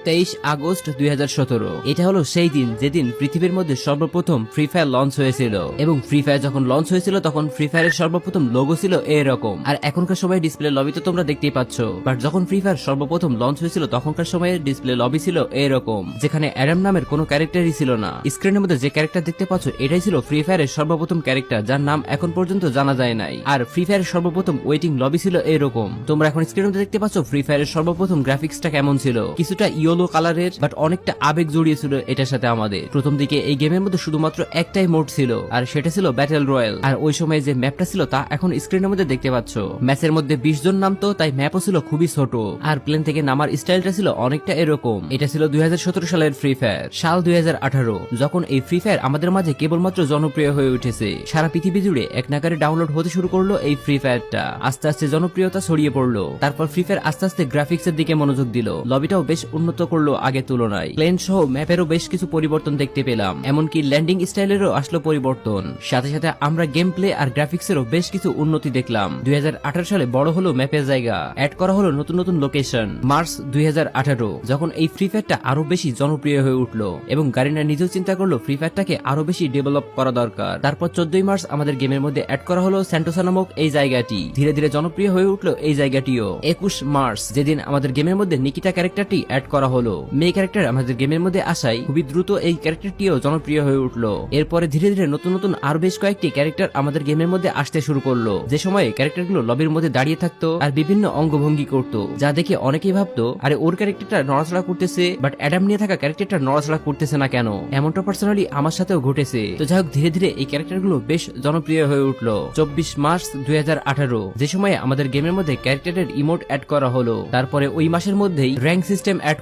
23 August 2017। এটা হলো সেই দিন যেদিন পৃথিবীর মধ্যে সর্বপ্রথম ফ্রি ফায়ার লঞ্চ হয়েছিল, এবং ফ্রি ফায়ার যখন লঞ্চ হয়েছিল তখন ফ্রি ফায়ারের সর্বপ্রথম লোগো ছিল এরকম। আর এখনকার সময় ডিসপ্লে লবি তো তোমরা দেখতেই পাচ্ছ, বাট যখন ফ্রি ফায়ার সর্বপ্রথম লঞ্চ হয়েছিল তখনকার সময়ে ডিসপ্লে লবি ছিল এরকম, যেখানে অ্যাডাম নামের কোনো ক্যারেক্টারই ছিল না। স্ক্রিনের মধ্যে যে ক্যারেক্টার দেখতে পাচ্ছ এটাই ছিল ফ্রি ফায়ারের সর্বপ্রথম ক্যারেক্টার, যার নাম এখন পর্যন্ত জানা যায় নাই। আর ফ্রি ফায়ারের সর্বপ্রথম ওয়েটিং লবি ছিল এরকম। তোমরা এখন স্ক্রিনের মধ্যে দেখতে পাচ্ছ ফ্রি ফায়ারের সর্বপ্রথম গ্রাফিক্সটা কেমন ছিল, কিছুটা ইয়েলো কালারের, বাট অনেকটা আবেগ জড়িয়েছিল এটার সাথে আমাদের। প্রথম দিকে এই গেমের মধ্যে শুধুমাত্র একটাই মোড ছিল, আর সেটা ছিল ব্যাটেল রয়্যাল। আর ওই সময় যে ম্যাপটা ছিল তা এখন স্ক্রিনের মধ্যে দেখতে পাচ্ছ। ম্যাচের মধ্যে 20 জন নামতো, তাই ম্যাপও ছিল খুবই ছোট, আর প্লেন থেকে নামার স্টাইলটা ছিল অনেকটা এরকম। এটা ছিল 2017 সালের ফ্রি ফায়ার। সাল 2018 যখন এই ফ্রি ফায়ার আমাদের মাঝে কেবলমাত্র জনপ্রিয় হয়ে উঠেছে। সারা পৃথিবী জুড়ে এক নাগারে ডাউনলোড হতে শুরু করলো এই ফ্রি ফায়ারটা। আস্তে আস্তে জনপ্রিয়তা ছড়িয়ে পড়লো। তারপর ফ্রি ফায়ার আস্তে আস্তে গ্রাফিক্স এর দিকে মনোযোগ দিল, লবিটাও বেশ উন্নত করলো আগের তুলনায়। প্লেন সহ ম্যাপেরও বেশ কিছু পরিবর্তন দেখতে পেলাম, এমনকি ল্যান্ডিং স্টাইলেরও আসলো পরিবর্তন। সাথে সাথে আমরা গেম প্লে আর গ্রাফিক্সেরও বেশ কিছু উন্নতি দেখলাম। 2018 সালে বড় হলো ম্যাপের জায়গা, অ্যাড করা হলো নতুন নতুন লোকেশন। মার্চ 2018 যখন এই ফ্রি ফায়ারটা আরো বেশি জনপ্রিয় হয়ে উঠলো, এবং গারিনা নিজেও চিন্তা করলো ফ্রি ফায়ারটাকে আরো বেশি ডেভেলপ করা দরকার। তারপর 14 মার্চ আমাদের গেমের মধ্যে অ্যাড করা হলো স্যান্টোসা নামক এই জায়গাটি। ধীরে ধীরে জনপ্রিয় হয়ে উঠলো এই জায়গাটিও। 21 মার্চ যেদিন আমাদের গেমের মধ্যে নিকিতা ক্যারেক্টারটি অ্যাড করা হলো। মেয়ে ক্যারেক্টার আমাদের গেমের মধ্যে আসায় খুবই দ্রুত এই ক্যারেক্টারটিও জনপ্রিয় হয়ে উঠলো। এরপরে ধীরে ধীরে নতুন নতুন আরো বেশ কয়েকটি ক্যারেক্টার আমাদের গেমের মধ্যে আসতে শুরু করলো, যে সময়ে ক্যারেক্টারগুলো লবির মধ্যে দাঁড়িয়ে থাকতো আর বিভিন্ন অঙ্গভঙ্গি করতো, যা দেখে অনেকেই ভাবতো আরে ওর ক্যারেক্টারটা নড়াচড়া করতেছে, বাট অ্যাডাম নিয়ে থাকা ক্যারেক্টারটা নড়াচড়া করতেছে না কেন। এমনটা পার্সোনালি আমার সাথেও ঘটেছে। তো যাই হোক, ধীরে ধীরে এই ক্যারেক্টারগুলো বেশ জনপ্রিয় হয়ে উঠলো। 24 মার্চ 2018 যে সময়ে আমাদের গেমের মধ্যে ক্যারেক্টারের ইমোট অ্যাড করা হলো। তারপরে ওই মাসের মধ্যেই র্যাঙ্ক সিস্টেম অ্যাড